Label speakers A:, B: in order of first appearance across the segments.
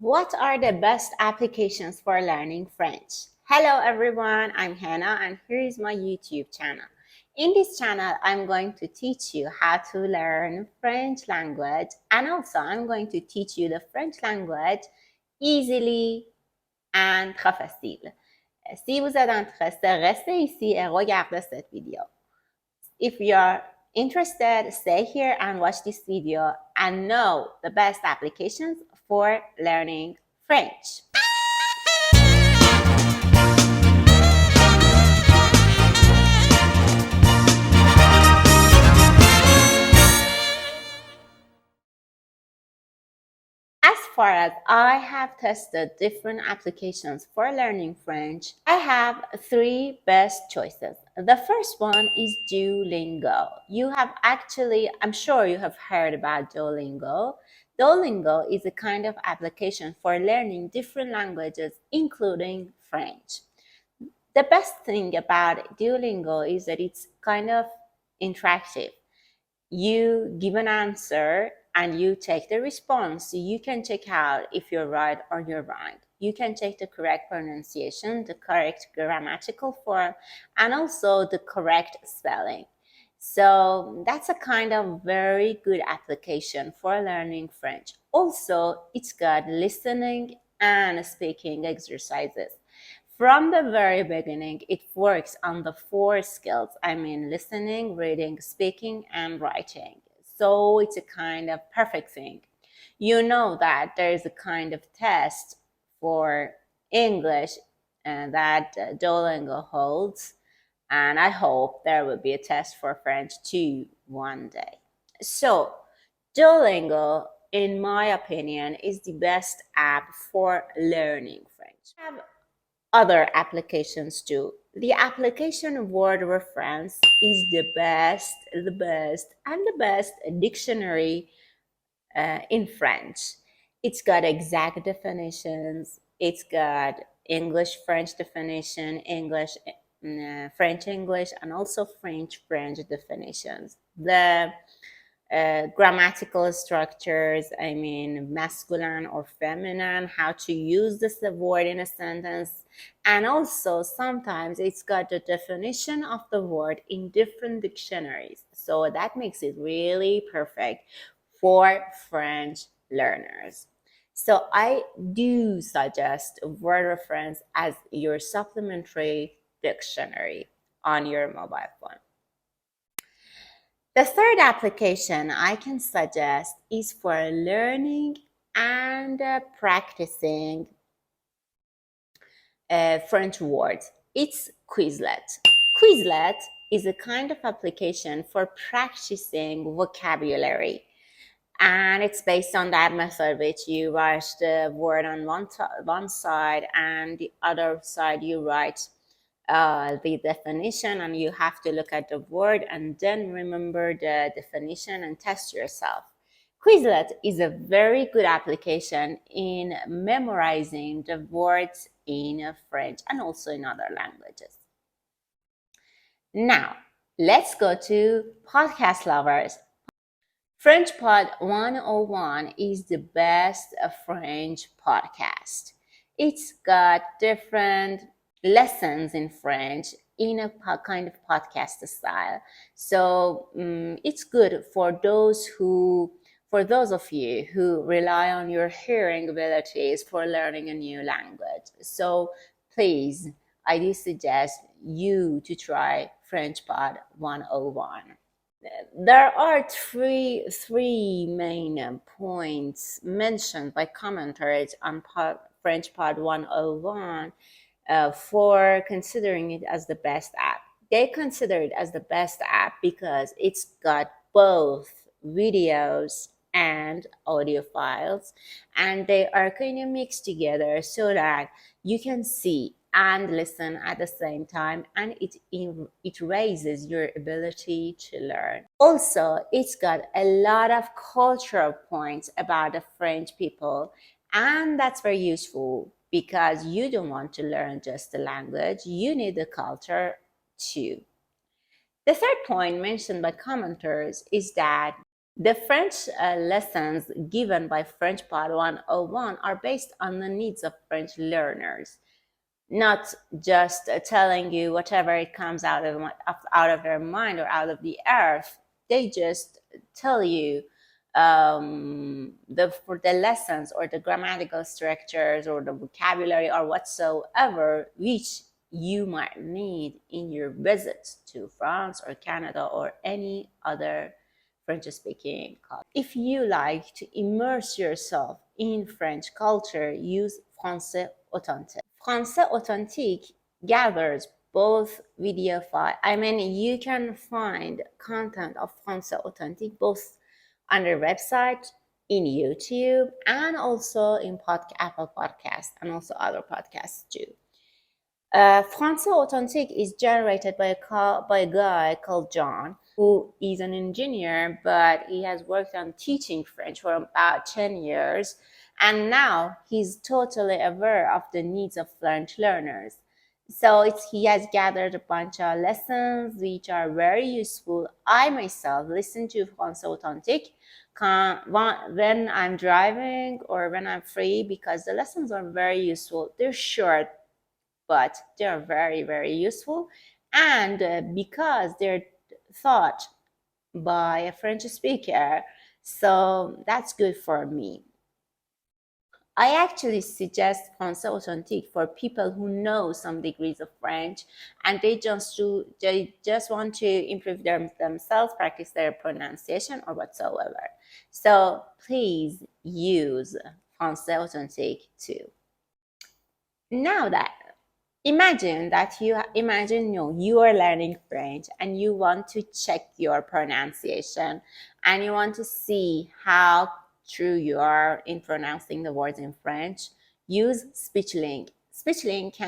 A: What are the best applications for learning French? Hello everyone, I'm Hannah and here is my YouTube channel. In this channel, I'm going to teach you how to learn French language and also I'm going to teach you the French language easily and très facile. Si vous êtes intéressé, restez ici et regardez cette vidéo. If you're interested, stay here and watch this video and know the best applications for learning French. As far as I have tested different applications for learning French, I have three best choices. The first one is Duolingo. I'm sure you have heard about Duolingo. Duolingo is a kind of application for learning different languages, including French. The best thing about Duolingo is that it's kind of interactive. You give an answer and you take the response. You can check out if you're right or you're wrong. You can check the correct pronunciation, the correct grammatical form, and also the correct spelling. So that's a kind of very good application for learning French. Also, it's got listening and speaking exercises. From the very beginning, it works on the four skills. I mean, listening, reading, speaking, and writing. So it's a kind of perfect thing. You know that there is a kind of test for English that Duolingo holds, and I hope there will be a test for French too one day. So, Duolingo, in my opinion, is the best app for learning French. I have other applications too. The application word reference is the best dictionary in French. It's got exact definitions. It's got English French definition, English French English, and also French French definitions. The grammatical structures, I mean, masculine or feminine, how to use this word in a sentence. And also, sometimes it's got the definition of the word in different dictionaries. So that makes it really perfect for French learners. So I do suggest word reference as your supplementary dictionary on your mobile phone. The third application I can suggest is for learning and practicing French words. It's Quizlet. Quizlet is a kind of application for practicing vocabulary. And it's based on that method, which you write the word on one side and the other side you write the definition, and you have to look at the word and then remember the definition and test yourself. Quizlet is a very good application in memorizing the words in French and also in other languages. Now, let's go to podcast lovers. French Pod 101 is the best French podcast. It's got different lessons in French in a kind of podcast style. So it's good for those of you who rely on your hearing abilities for learning a new language. So please, I do suggest you to try French Pod 101. There are three main points mentioned by commenters on French Pod 101 for considering it as the best app. They consider it as the best app because it's got both videos and audio files, and they are kind of mixed together so that you can see and listen at the same time, and it raises your ability to learn. Also, it's got a lot of cultural points about the French people, and that's very useful because you don't want to learn just the language, you need the culture too. The third point mentioned by commenters is that The French lessons given by French Pod 101 are based on the needs of French learners, not just telling you whatever it comes out of their mind or out of the earth. They just tell you for the lessons or the grammatical structures or the vocabulary or whatsoever which you might need in your visit to France or Canada or any other French speaking country. If you like to immerse yourself in French culture, use Français Authentique. Français Authentique gathers both video file. I mean, you can find content of Français Authentique both on their website, in YouTube, and also in Apple Podcasts and also other podcasts too. Français Authentique is generated by a guy called John, who is an engineer, but he has worked on teaching French for about 10 years. And now he's totally aware of the needs of French learners. So he has gathered a bunch of lessons which are very useful. I myself listen to Français Authentique when I'm driving or when I'm free because the lessons are very useful. They're short, but they're very, very useful. And because they're taught by a French speaker, so that's good for me. I actually suggest Français Authentique for people who know some degrees of French and they just want to improve themselves, practice their pronunciation or whatsoever. So please use Français Authentique too. Now that imagine that you are learning French and you want to check your pronunciation and you want to see how true you are in pronouncing the words in French. Use SpeechLink. SpeechLink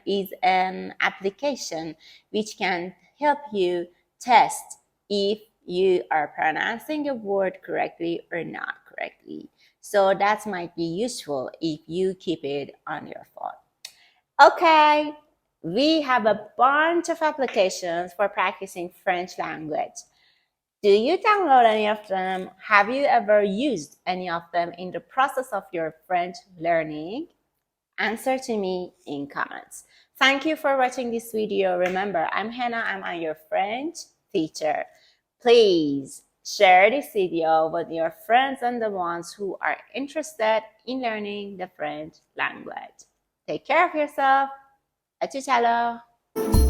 A: is an application which can help you test if you are pronouncing a word correctly or not correctly. So that might be useful if you keep it on your phone. Okay, we have a bunch of applications for practicing French language. Do you download any of them? Have you ever used any of them in the process of your French learning? Answer to me in comments. Thank you for watching this video. Remember, I'm Hannah. I'm your French teacher. Please share this video with your friends and the ones who are interested in learning the French language. Take care of yourself. À tout à l'heure.